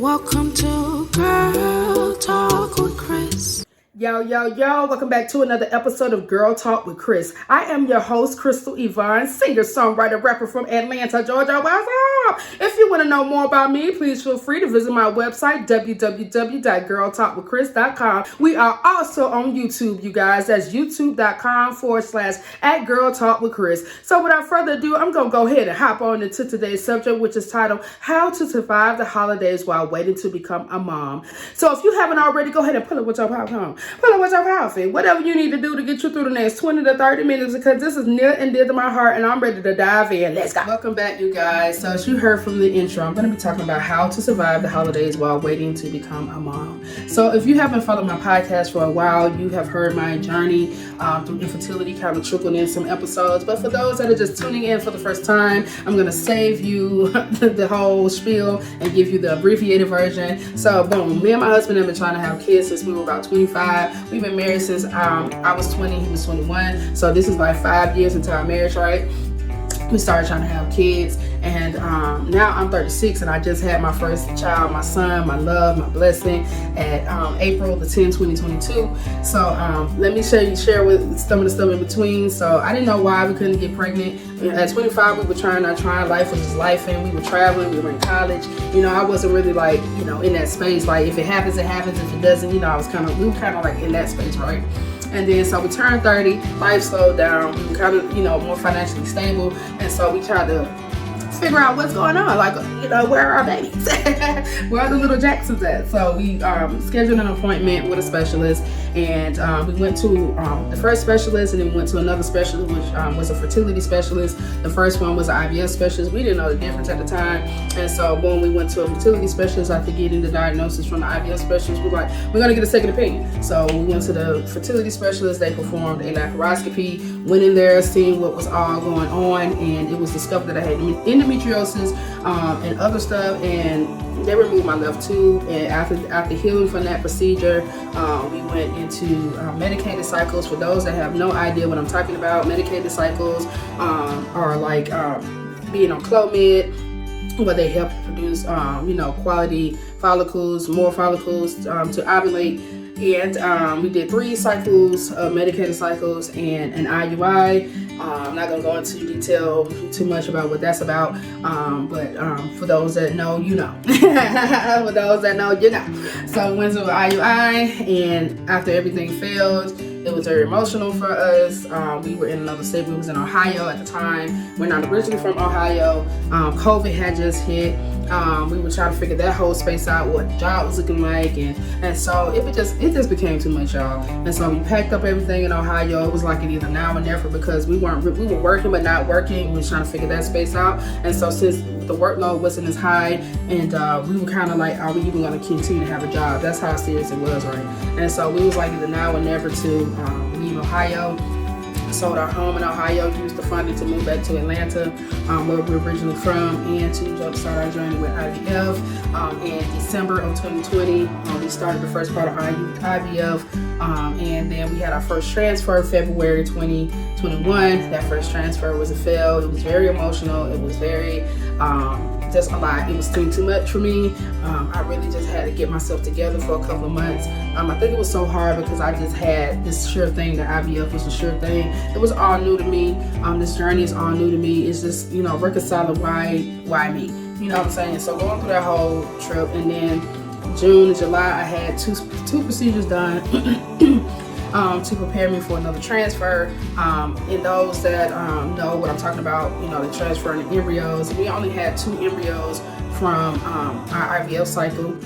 Welcome to Girl Talk with Chris. Yo, welcome back to another episode of Girl Talk with Chris. I am your host, Crystal Yvonne, singer, songwriter, rapper from Atlanta, Georgia. What's up? If you want to know more about me, please feel free to visit my website, www.girltalkwithchris.com. We are also on YouTube, you guys. That's youtube.com/@girltalkwithchris. So without further ado, I'm going to go ahead and hop on into today's subject, which is titled, How to Survive the Holidays While Waiting to Become a Mom. So if you haven't already, go ahead and pull up with your popcorn. Pull up with your outfit. Whatever you need to do to get you through the next 20 to 30 minutes, because this is near and dear to my heart and I'm ready to dive in. Let's go. Welcome back, you guys. So as you heard from the intro, I'm going to be talking about how to survive the holidays while waiting to become a mom. So if you haven't followed my podcast for a while, you have heard my journey through infertility, kind of trickled in some episodes. But for those that are just tuning in for the first time, I'm going to save you the whole spiel and give you the abbreviated version. So boom, me and my husband have been trying to have kids since we were about 25. We've been married since I was 20, he was 21. So this is like 5 years into our marriage, right? We started trying to have kids, and now I'm 36 and I just had my first child, my son, my love, my blessing, at April the 10th, 2022. So let me share with some of the stuff in between. So I didn't know why we couldn't get pregnant. At 25, we were trying life was just life, and we were traveling, we were in college. You know, I wasn't really like, you know, in that space. Like if it happens, it happens. If it doesn't, you know, we were kind of like in that space, right? And then so we turned 30, life slowed down, we were kind of, you know, more financially stable. And so we tried to figure out what's going on, like, you know, where are our babies? Where are the little Jacksons at? So we scheduled an appointment with a specialist, and we went to the first specialist, and then we went to another specialist, which was a fertility specialist. The first one was an IVF specialist. We didn't know the difference at the time, and so when we went to a fertility specialist after getting the diagnosis from the IVF specialist, we were like, we're gonna get a second opinion. So we went to the fertility specialist. They performed a laparoscopy, went in there, seeing what was all going on, and it was discovered that I had endometriosis and other stuff, and they removed my left tube. And after healing from that procedure, we went into medicated cycles. For those that have no idea what I'm talking about, medicated cycles are like being on Clomid, where they help produce you know, quality follicles, more follicles to ovulate. And we did 3 cycles of medicated cycles and an IUI. I'm not going to go into detail too much about what that's about, but for those that know, you know. For those that know, you know. So we went to an IUI, and after everything failed, it was very emotional for us. We were in another state. We was in Ohio at the time. We're not originally from Ohio. COVID had just hit. We were trying to figure that whole space out, what the job was looking like, and so it just became too much, y'all. And so we packed up everything in Ohio. It was like it either now or never, because we were working but not working. We were trying to figure that space out. And so since the workload wasn't as high, and we were kind of like, are we even going to continue to have a job? That's how serious it was, right? And so we was like either now or never to leave Ohio. Sold our home in Ohio, used the funding to move back to Atlanta, where we're originally from, and to jumpstart our journey with IVF. In December of 2020, we started the first part of IVF, and then we had our first transfer February 2021. That first transfer was a fail. It was very emotional. It was very just a lot. It was too much for me. I really just had to get myself together for a couple of months. I think it was so hard because I just had this sure thing that IVF was a sure thing. It was all new to me. This journey is all new to me. It's just, you know, reconciling why me. You know what I'm saying? So going through that whole trip, and then June and July, I had two procedures done to prepare me for another transfer. And those that know what I'm talking about, you know, the transferring the embryos. We only had 2 embryos from our IVF cycle.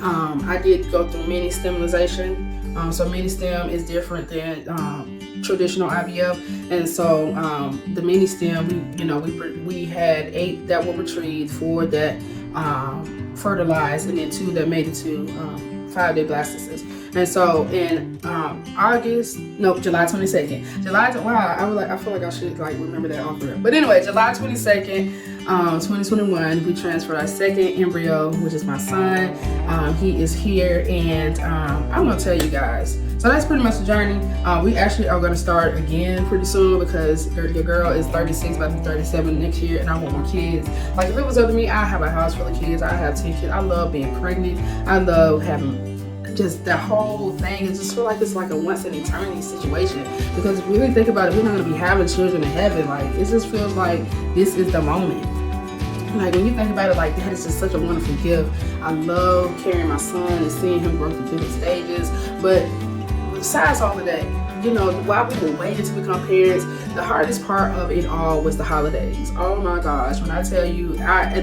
I did go through mini stemilization. So mini stem is different than traditional IVF, and so the mini stem, we had 8 that were retrieved, 4 that fertilized, and then 2 that made it to 5-day blastocysts. And so in July 22nd. I feel like I should like remember that off the rip. But anyway, July 22nd, 2021, we transferred our second embryo, which is my son. He is here, and I'm gonna tell you guys. So that's pretty much the journey. We actually are going to start again pretty soon because your girl is 36, about to be 37 next year, and I want more kids. Like, if it was up to me, I have a house full of kids. I have 10 kids. I love being pregnant. I love having just the whole thing. It just feel like it's like a once in eternity situation, because if you really think about it, we're not going to be having children in heaven. Like, it just feels like this is the moment. Like, when you think about it like that, it's just such a wonderful gift. I love carrying my son and seeing him grow through different stages. But besides all of that, you know, while we were waiting to become parents, the hardest part of it all was the holidays. Oh my gosh, when I tell you,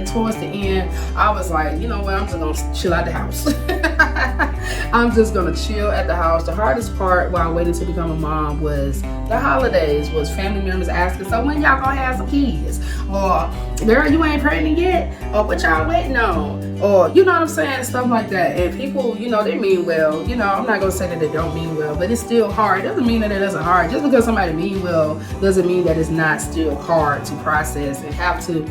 towards the end, I was like, you know what, I'm just gonna chill at the house. I'm just gonna chill at the house. The hardest part while waiting to become a mom was the holidays, was family members asking, so when y'all gonna have some kids? Or, girl, you ain't pregnant yet? Or what y'all waiting on? Or, you know what I'm saying? Stuff like that. And people, you know, they mean well. You know, I'm not gonna say that they don't mean well, but it's still hard. It doesn't mean that it isn't hard. Just because somebody mean well doesn't mean that it's not still hard to process and have to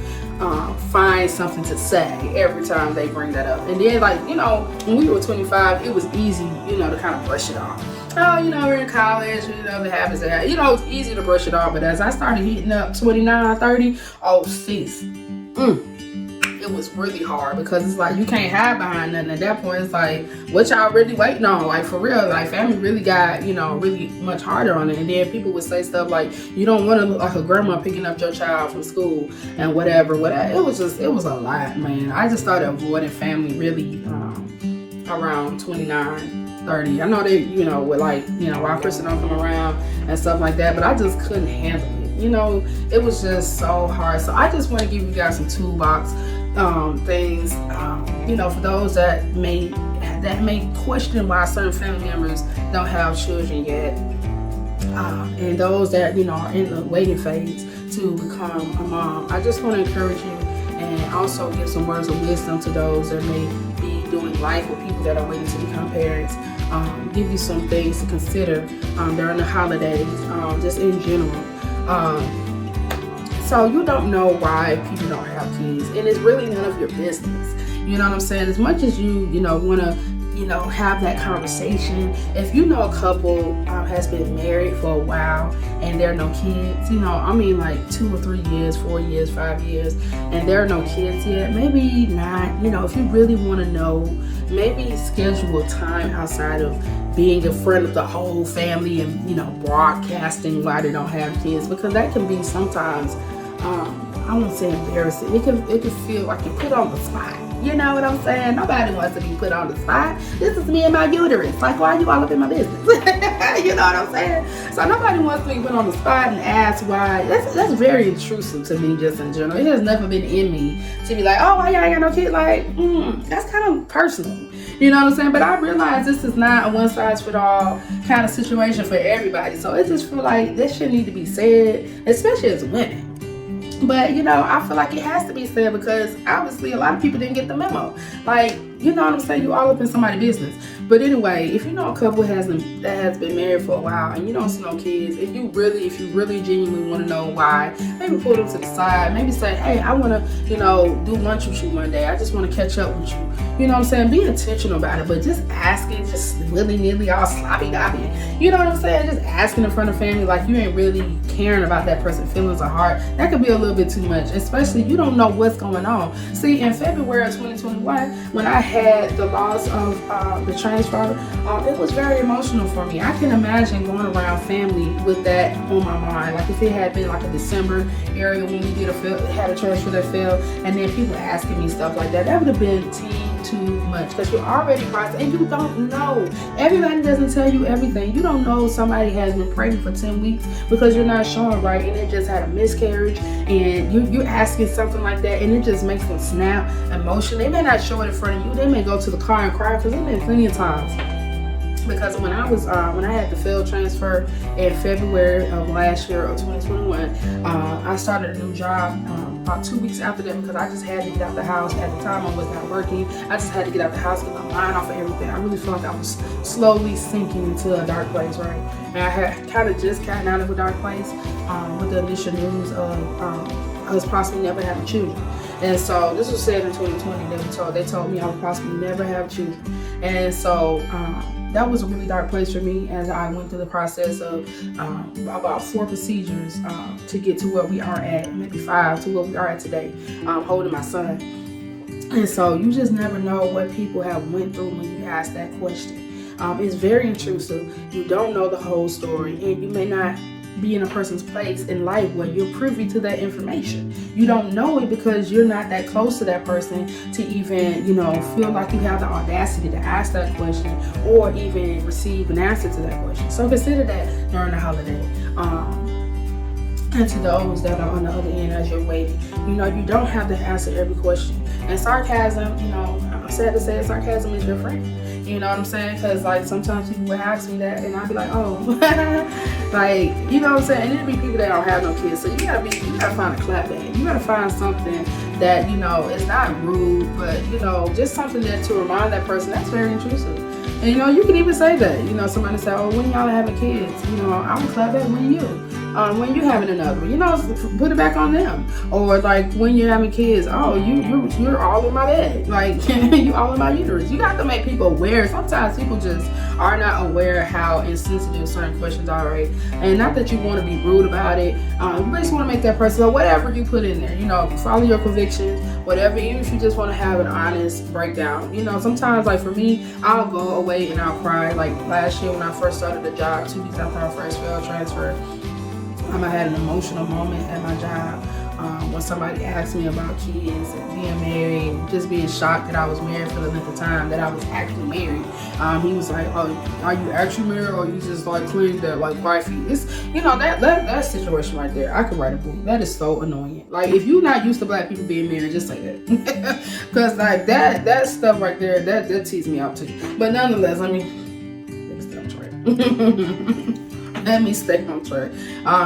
find something to say every time they bring that up. And then, like, you know, when we were 25, it was easy, you know, to kind of brush it off. Oh, you know, we're in college, you know, the habits that, you know, it's easy to brush it off. But as I started hitting up 29, 30, oh, sis, it was really hard, because it's like you can't hide behind nothing. At that point, it's like, what y'all really waiting on? Like, for real, like, family really got, you know, really much harder on it. And then people would say stuff like, you don't want to look like a grandma picking up your child from school and whatever. It was a lot, man. I just started avoiding family really around 29, 30. I know they, you know, with, like, you know, why Kristen don't come around and stuff like that, but I just couldn't handle it. You know, it was just so hard. So I just want to give you guys some toolbox things, you know, for those that may question why certain family members don't have children yet, and those that, you know, are in the waiting phase to become a mom. I just want to encourage you, and also give some words of wisdom to those that may be doing life with people that are waiting to become parents. Give you some things to consider during the holidays, just in general. So you don't know why people don't have kids, and it's really none of your business. You know what I'm saying? As much as you know, want to, you know, have that conversation. If you know a couple has been married for a while and there are no kids, you know, I mean, like 2 or 3 years, 4 years, 5 years, and there are no kids yet, maybe not. You know, if you really want to know, maybe schedule a time outside of being in front of the whole family and, you know, broadcasting why they don't have kids, because that can be sometimes, I won't say embarrassing. It can feel like you're put on the spot. You know what I'm saying? Nobody wants to be put on the spot. This is me and my uterus. Like, why are you all up in my business? You know what I'm saying? So nobody wants to be put on the spot and ask why. That's very intrusive to me, just in general. It has never been in me to be like, oh, why y'all ain't got no kid? Like, that's kind of personal. You know what I'm saying? But I realize this is not a one-size-fits-all kind of situation for everybody. So it just feel like this shit need to be said, especially as women. But, you know, I feel like it has to be said, because obviously a lot of people didn't get the memo. Like, you know what I'm saying? You all up in somebody's business. But anyway, if you know a couple that has been married for a while and you don't see no kids, and if you really genuinely want to know why, maybe pull them to the side. Maybe say, hey, I want to, you know, do lunch with you one day. I just want to catch up with you. You know what I'm saying? Be intentional about it, but just asking, just willy-nilly, all sloppy-doppy. You know what I'm saying? Just asking in front of family like you ain't really caring about that person's feelings or heart. That could be a little bit too much, especially you don't know what's going on. See, in February of 2021, when I had the loss of the transfer, it was very emotional for me. I can imagine going around family with that on my mind. Like, if it had been like a December area when we had a transfer that failed, and then people asking me stuff like that, that would have been too much, because you're already processing and you don't know. Everybody doesn't tell you everything. You don't know somebody has been pregnant for 10 weeks because you're not showing right, and they just had a miscarriage, and you're asking something like that, and it just makes them snap emotion. They may not show it in front of you. They may go to the car and cry, because there's been plenty of times. Because when I had the failed transfer in February of last year, of 2021, I started a new job about 2 weeks after that, because I just had to get out the house. At the time, I was not working. I just had to get out the house, get my mind off of everything. I really felt like I was slowly sinking into a dark place, right? And I had kind of just gotten out of a dark place with the initial news of us possibly never having children. And so this was said in 2020. They told me I would possibly never have children. And so that was a really dark place for me as I went through the process of about 4 procedures to get to where we are at, maybe 5 to where we are at today, holding my son. And so you just never know what people have went through when you ask that question. It's very intrusive. You don't know the whole story, and you may not be in a person's place in life where you're privy to that information. You don't know it because you're not that close to that person to even, feel like you have the audacity to ask that question or even receive an answer to that question. So consider that during the holiday. And to those that are on the other end as you're waiting, you don't have to answer every question. And sarcasm, I'm sad to say, sarcasm is your friend. You know what I'm saying? Because, sometimes people would ask me that, and I'd be like, oh, you know what I'm saying? And it'd be people that don't have no kids. So you gotta find a clapback. You gotta find something that, is not rude, but, just something that to remind that person that's very intrusive. And, you can even say that. Somebody say, oh, when y'all having kids? I would clap back when you having another one, put it back on them. Or when you're having kids, oh, you're all in my bed, you all in my uterus. You got to make people aware. Sometimes people just are not aware how insensitive certain questions are, right? And not that you want to be rude about it. You just want to make that person, or whatever you put in there, follow your convictions, whatever. Even if you just want to have an honest breakdown, sometimes for me, I'll go away and I'll cry. Last year when I first started the job, 2 weeks after our first failed transfer, I had an emotional moment at my job when somebody asked me about kids and being married, and just being shocked that I was married for the length of time that I was actually married. He was like, oh, are you actually married, or you just claim that wifey? It's that situation right there. I could write a book. That is so annoying. If you're not used to black people being married, just say that. Because that stuff right there, that teased me out too. But nonetheless, let me stay on track. Let me stay on track.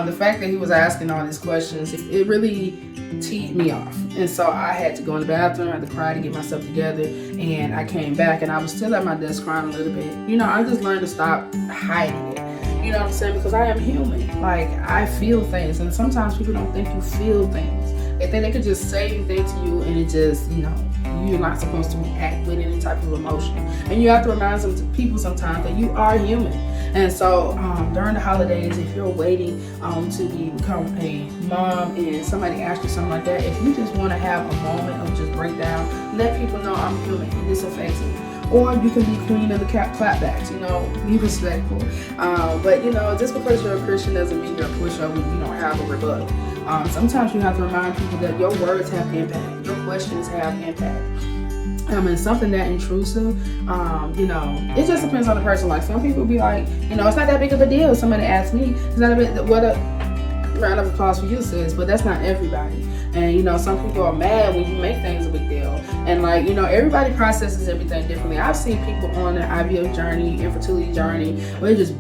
The fact that he was asking all these questions, it really teed me off. And so I had to go in the bathroom, I had to cry to get myself together, and I came back and I was still at my desk crying a little bit. I just learned to stop hiding it. You know what I'm saying? Because I am human. I feel things, and sometimes people don't think you feel things. They think they could just say anything to you, and it just, you're not supposed to react with any type of emotion. And you have to remind some people sometimes that you are human. And so during the holidays, if you're waiting to become a mom and somebody asks you something like that, if you just want to have a moment of just breakdown, let people know I'm human and this affects me. Or you can be queen of the clapbacks, be respectful. But just because you're a Christian doesn't mean you're a pushover. You don't have a rebuttal. Sometimes you have to remind people that your words have impact, your questions have impact. And something that intrusive, it just depends on the person. Some people be like, it's not that big of a deal. Somebody asked me, it's not a bit, what a round of applause for you, sis, but that's not everybody. And some people are mad when you make things a big deal. And everybody processes everything differently. I've seen people on an IVF journey, infertility journey, where they just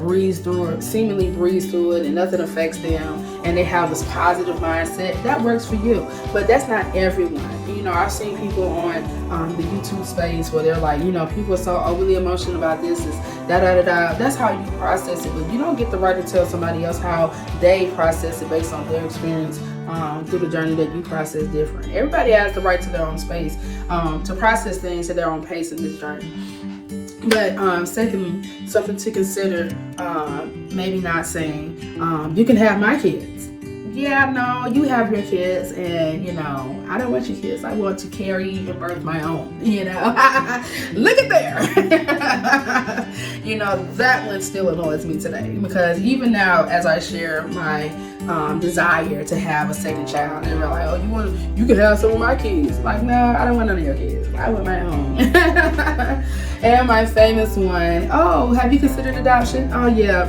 seemingly breeze through it and nothing affects them, and they have this positive mindset. That works for you, but that's not everyone. I've seen people on the YouTube space where they're like, people are so overly emotional about this, is da-da-da-da. That's how you process it, but you don't get the right to tell somebody else how they process it based on their experience through the journey that you process different. Everybody has the right to their own space to process things at their own pace in this journey. But secondly, something to consider, maybe not saying, you can have my kids. Yeah, no, you have your kids, and I don't want your kids. I want to carry and birth my own. Look at there. That one still annoys me today, because even now, as I share my desire to have a second child, and they're like, oh, you can have some of my kids. No, I don't want none of your kids. I want my own. And my famous one, oh, have you considered adoption? Oh yeah,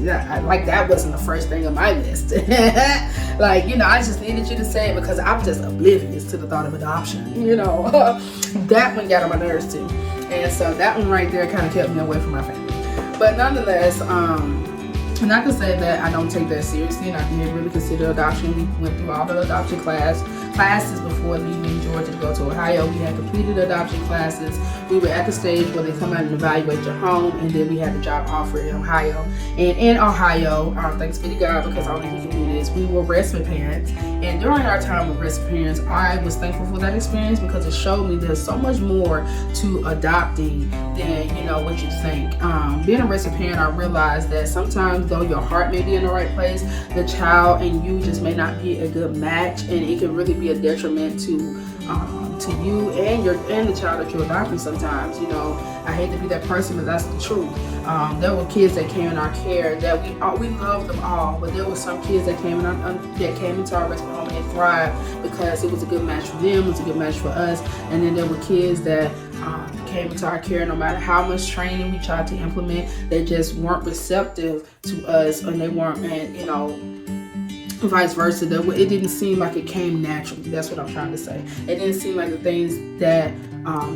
that wasn't the first thing on my list. I just needed you to say it because I'm just oblivious to the thought of adoption. That one got on my nerves too. And so that one right there kind of kept me away from my family. But nonetheless, not to say that I don't take that seriously, and I did really consider adoption. We went through all the adoption classes before leaving Georgia to go to Ohio. We had completed adoption classes. We were at the stage where they come out and evaluate your home, and then we had the job offer in Ohio. And in Ohio, thanks be to God, because only He can do is we were respite parents, and during our time with respite parents, I was thankful for that experience because it showed me there's so much more to adopting than what you think. Being a respite parent, I realized that sometimes though your heart may be in the right place, the child and you just may not be a good match, and it can really be a detriment to you and the child that you're adopting. Sometimes, I hate to be that person, but that's the truth. There were kids that came in our care that we loved them all, but there were some kids that came into our respite home and they thrived because it was a good match for them, it was a good match for us. And then there were kids that came into our care, no matter how much training we tried to implement, they just weren't receptive to us, and they weren't, vice versa. It didn't seem like it came naturally. That's what I'm trying to say. It didn't seem like the things that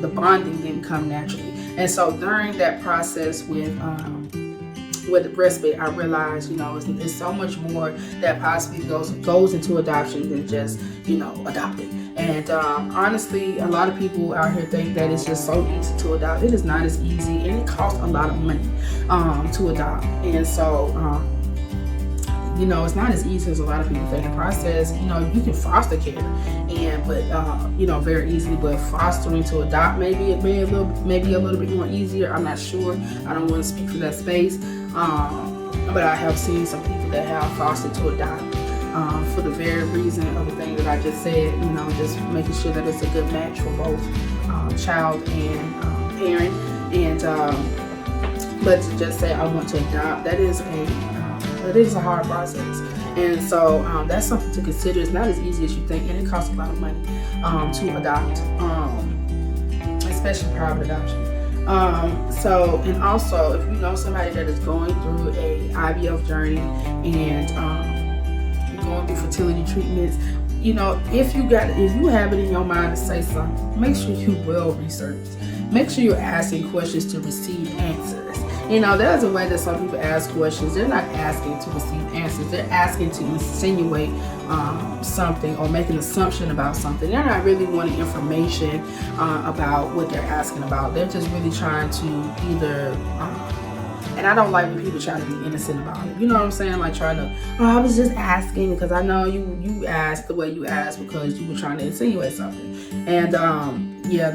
the bonding didn't come naturally. And so during that process with respite, I realized, it's so much more that possibly goes into adoption than just, adopting. And honestly, a lot of people out here think that it's just so easy to adopt. It is not as easy, and it costs a lot of money to adopt. And so, it's not as easy as a lot of people think. The process, you can foster care, but very easily. But fostering to adopt, maybe a little bit more easier. I'm not sure. I don't want to speak for that space. But I have seen some people that have fostered to adopt for the very reason of the thing that I just said. Just making sure that it's a good match for both child and parent. And but to just say I want to adopt, that is a hard process. And so that's something to consider. It's not as easy as you think, and it costs a lot of money to adopt, especially private adoption. And also, if you know somebody that is going through a IVF journey and going through fertility treatments, if you have it in your mind to say something, make sure you well researched. Make sure you're asking questions to receive answers. There's a way that some people ask questions. They're not asking to receive answers. They're asking to insinuate something or make an assumption about something. They're not really wanting information about what they're asking about. They're just really trying to either, and I don't like when people try to be innocent about it. You know what I'm saying? Like trying to, I was just asking because I know you asked the way you asked because you were trying to insinuate something. And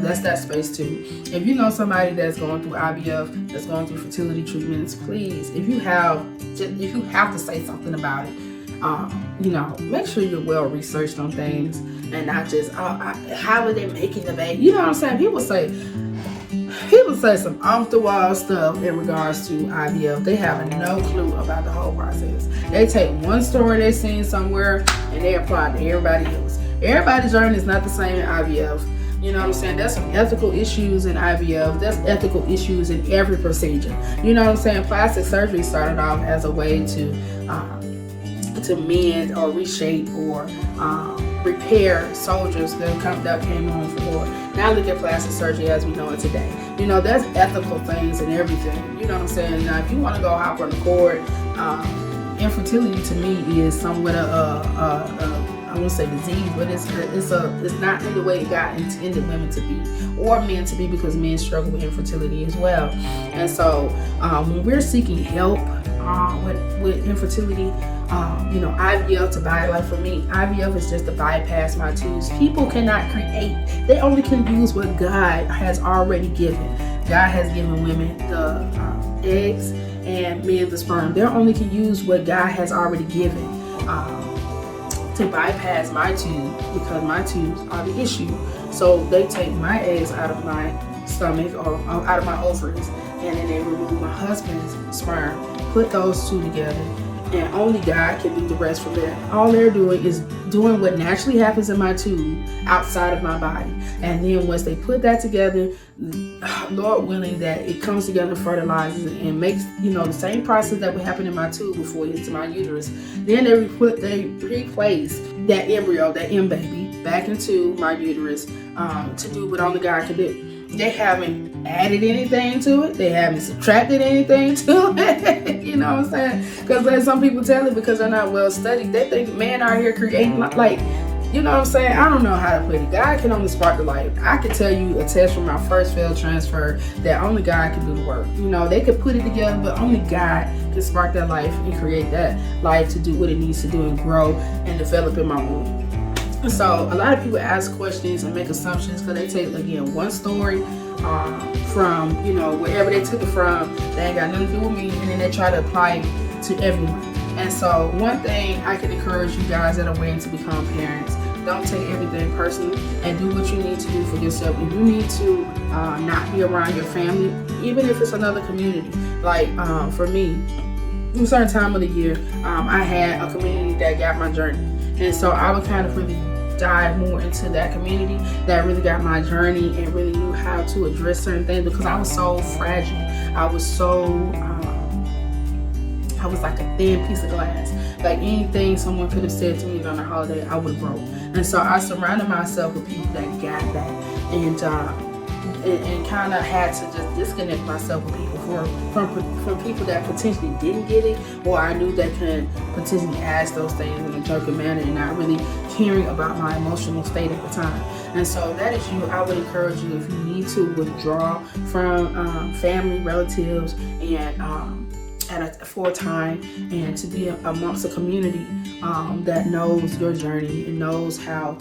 that's that space too. If you know somebody that's going through IVF, that's going through fertility treatments, please, if you have to say something about it, make sure you're well researched on things and not just, how are they making the baby? You know what I'm saying? People say some off the wall stuff in regards to IVF. They have no clue about the whole process. They take one story they seen somewhere and they apply it to everybody else. Everybody's journey is not the same in IVF. You know what I'm saying? There's some ethical issues in IVF. There's ethical issues in every procedure. You know what I'm saying? Plastic surgery started off as a way to mend or reshape or repair soldiers that came home from war. Now look at plastic surgery as we know it today. There's ethical things and everything. You know what I'm saying? Now, if you want to go hop on the cord, infertility to me is somewhat I won't say disease, but it's not in the way God intended women to be or men to be, because men struggle with infertility as well. And so when we're seeking help with infertility, IVF to like for me, IVF is just to bypass my tubes. People cannot create; they only can use what God has already given. God has given women the eggs and men the sperm. They only can use what God has already given to bypass my tube, because my tubes are the issue. So they take my eggs out of my stomach or out of my ovaries, and then they remove my husband's sperm, put those two together, and only God can do the rest from there. All they're doing is doing what naturally happens in my tube outside of my body. And then once they put that together, Lord willing, that it comes together, fertilizes, and makes, the same process that would happen in my tube before it hits my uterus. Then they replace that embryo, that M baby, back into my uterus to do what only God can do. They haven't added anything to it. They haven't subtracted anything to it. You know what I'm saying? Because there's some people tell it because they're not well studied. They think man out here creating you know what I'm saying? I don't know how to put it. God can only spark the light. I can tell you a test from my first failed transfer that only God can do the work. They could put it together, but only God can can spark that life and create that life to do what it needs to do and grow and develop in my womb. So a lot of people ask questions and make assumptions because they take, again, one story from, wherever they took it from. They ain't got nothing to do with me, and then they try to apply it to everyone. And so one thing I can encourage you guys that are waiting to become parents, don't take everything personally and do what you need to do for yourself. If you need to not be around your family, even if it's another community, like for me, in a certain time of the year, I had a community that got my journey. And so I would kind of really dive more into that community that really got my journey and really knew how to address certain things, because I was so fragile. I was like a thin piece of glass. Like anything someone could have said to me during the holiday, I would grow. And so I surrounded myself with people that got that, and kind of had to just disconnect myself with people from people that potentially didn't get it, or I knew that could potentially ask those things in a joking manner and not really caring about my emotional state at the time. And so that is you. I would encourage you, if you need to, withdraw from family, relatives, and for a time, and to be amongst a community that knows your journey and knows how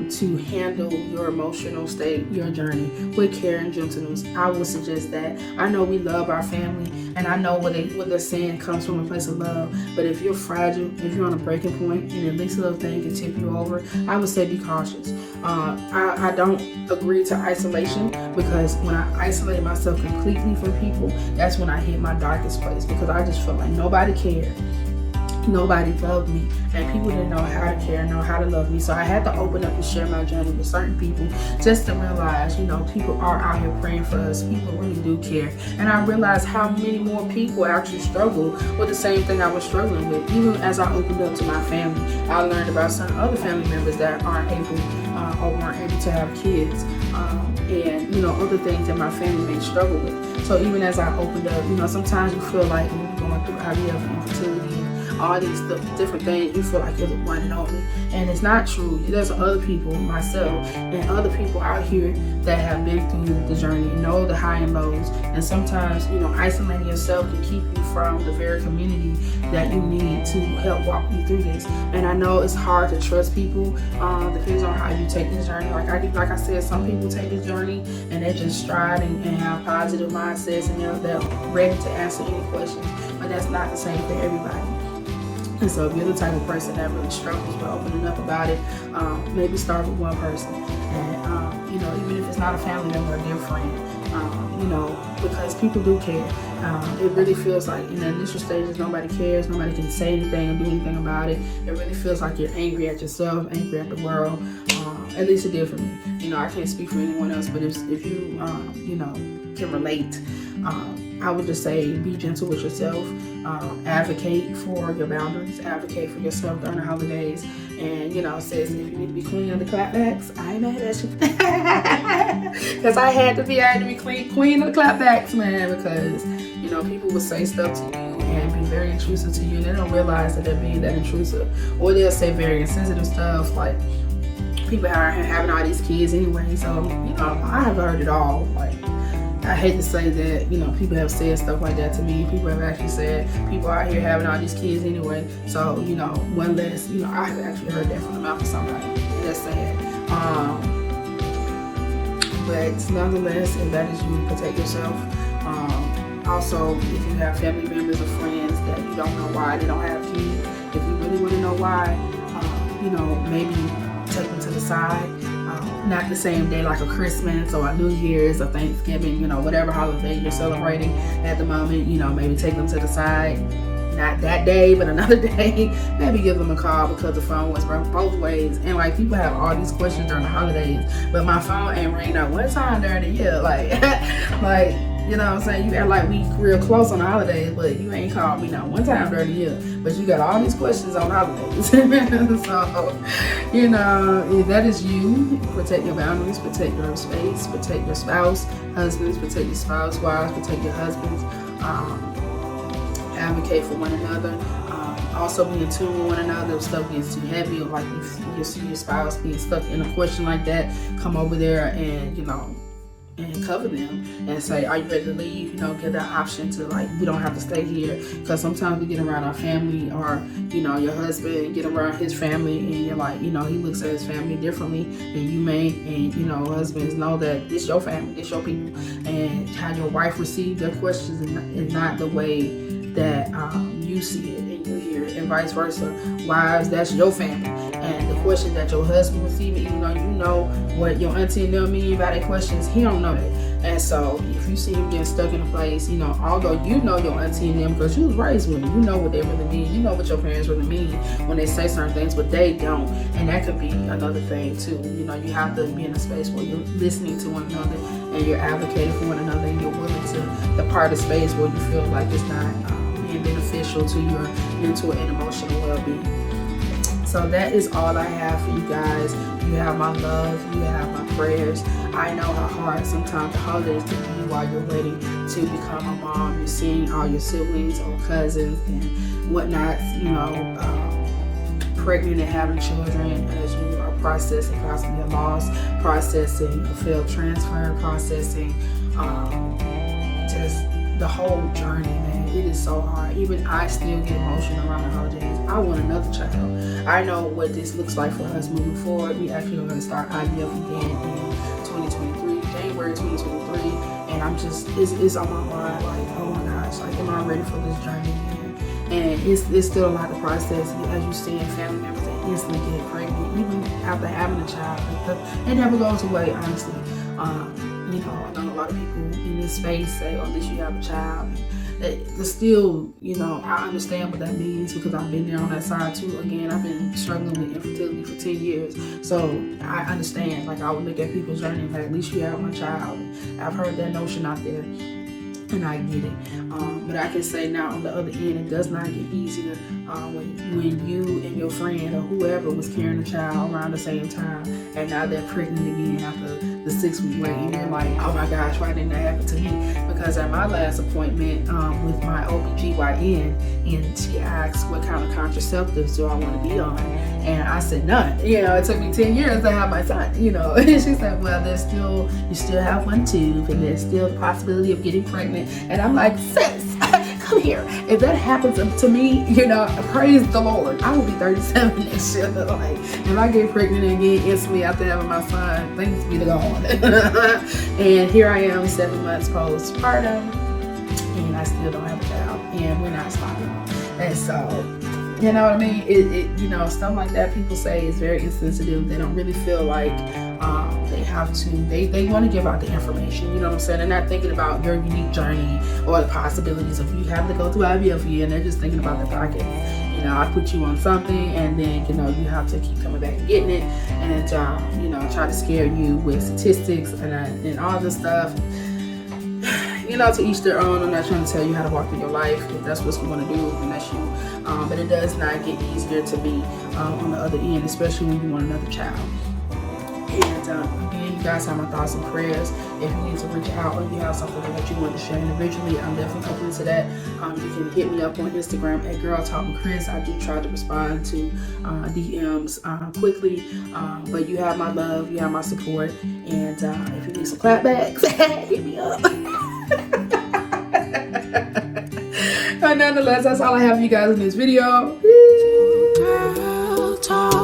to handle your emotional state, your journey with care and gentleness. I would suggest that. I know we love our family, and I know what they're saying comes from a place of love, but if you're fragile, if you're on a breaking point, and at least a little thing can tip you over, I would say be cautious. I don't agree to isolation, because when I isolate myself completely from people, that's when I hit my darkest place, because I just felt like nobody cared. Nobody loved me, and people didn't know how to care, know how to love me. So I had to open up and share my journey with certain people, just to realize, people are out here praying for us. People really do care. And I realized how many more people actually struggle with the same thing I was struggling with. Even as I opened up to my family, I learned about some other family members that aren't able or weren't able to have kids, and other things that my family may struggle with. So even as I opened up, sometimes you feel like when you're going through IVF and infertility, all these different things, you feel like you're the one and only, and it's not true. There's other people, myself, and other people out here that have been through the journey and know the high and lows. And sometimes, isolating yourself can keep you from the very community that you need to help walk you through this. And I know it's hard to trust people. Depends on how you take this journey. Like I said, some people take this journey and they're just striding and have positive mindsets, and they're ready to answer any questions. But that's not the same for everybody. And so if you're the type of person that really struggles with opening up about it, maybe start with one person. And, even if it's not a family member or a dear friend, because people do care. It really feels like in the initial stages, nobody cares. Nobody can say anything or do anything about it. It really feels like you're angry at yourself, angry at the world. At least it did for me. I can't speak for anyone else, but if you, can relate, I would just say be gentle with yourself. Advocate for your boundaries, advocate for yourself during the holidays, and says if you need to be queen of the clapbacks, I ain't mad at you, because I had to be queen of the clapbacks, man, because people would say stuff to you and be very intrusive to you, and they don't realize that they're being that intrusive, or they'll say very insensitive stuff, like people are having all these kids anyway. So I have heard it all. Like, I hate to say that, people have said stuff like that to me. People have actually said, people out here having all these kids anyway. So, one less, I have actually heard that from the mouth of somebody. And that's sad. But nonetheless, if that is you, protect yourself. Also, if you have family members or friends that you don't know why they don't have kids, if you really want to know why, maybe take them to the side. Not the same day, like a Christmas or a New Year's or Thanksgiving, whatever holiday you're celebrating at the moment, maybe take them to the side. Not that day, but another day. Maybe give them a call, because the phone was rung both ways. And people have all these questions during the holidays, but my phone ain't ring not one time during the year. You know what I'm saying? You act like we real close on the holidays, but you ain't called me not one time during the year. But you got all these questions on holidays. So, if that is you, protect your boundaries, protect your space, protect your spouse, husbands, protect your spouse, wives, protect your husbands, advocate for one another. Also be in tune with one another. If stuff gets too heavy, or you see your spouse being stuck in a question like that, come over there and, and cover them and say, are you ready to leave? You know, give that option to, like, we don't have to stay here. Because sometimes we get around our family, or, you know, your husband get around his family, and you're like, you know, he looks at his family differently than you may. And, you know, husbands know that this your family, this your people. And how your wife received their questions is not the way that you see it and you hear it, and vice versa. Wives, that's your family. And the question that your husband received, even though you know what your auntie and them mean by their questions, he don't know that. And so if you see him getting stuck in a place, you know, although you know your auntie and them because you was raised with them, you know what they really mean, you know what your parents really mean when they say certain things, but they don't. And that could be another thing too. You know, you have to be in a space where you're listening to one another and you're advocating for one another, and you're willing to depart a space where you feel like it's not being beneficial to your mental and emotional well-being. So that is all I have for you guys. You have my love, you have my prayers. I know how hard sometimes the holidays can be while you're waiting to become a mom. You're seeing all your siblings or cousins and whatnot, you know, pregnant and having children, as you are processing possibly a loss, processing a failed transfer, processing just the whole journey, man. It is so hard. Even I still get emotional around the holidays. I want another child. I know what this looks like for us moving forward. We actually are going to start IVF again in 2023, January 2023. And I'm just, it's on my mind, like, oh my gosh, like, am I ready for this journey again? And it's still a lot to process. As you see in family members that instantly get pregnant, even after having a child. It never goes away, honestly. You know, I know a lot of people in this space say, oh, at least you have a child. But still, you know, I understand what that means because I've been there on that side too. Again, I've been struggling with infertility for 10 years. So I understand. Like, I would look at people's journey like, at least you have my child. I've heard that notion out there, and I get it. But I can say now on the other end, it does not get easier when you and your friend or whoever was carrying a child around the same time, and now they're pregnant again after the 6-week wait, and you're like, oh my gosh, why didn't that happen to me? Because at my last appointment with my OBGYN, and she asked what kind of contraceptives do I want to be on, and I said none. You know, it took me 10 years to have my son, you know. And she said, well, you still have one tube, and there's still the possibility of getting pregnant. And I'm like, sis, come here. If that happens to me, you know, praise the Lord. I will be 37 next year. Like, if I get pregnant again instantly after having my son, thanks be to God. And here I am 7 months postpartum, and I still don't have a child, and we're not stopping. And so, you know what I mean? It you know, stuff like that, people say is very insensitive. They don't really feel like they have to, they want to give out the information, you know what I'm saying? They're not thinking about your unique journey or the possibilities of you having to go through IVF again. They're just thinking about the pocket. You know, I put you on something, and then, you know, you have to keep coming back and getting it, and you know, try to scare you with statistics and all this stuff. You know, to each their own. I'm not trying to tell you how to walk through your life. If that's what you want to do, then that's you. But it does not get easier to be on the other end, especially when you want another child. And again, you guys have my thoughts and prayers. If you need to reach out or you have something that you want to share individually, I'm definitely open to that. You can hit me up on Instagram at Girl Talk with Chris. I do try to respond to DMs quickly, but you have my love, you have my support, and if you need some clapbacks, hit me up. But nonetheless, that's all I have for you guys in this video. Girl talk.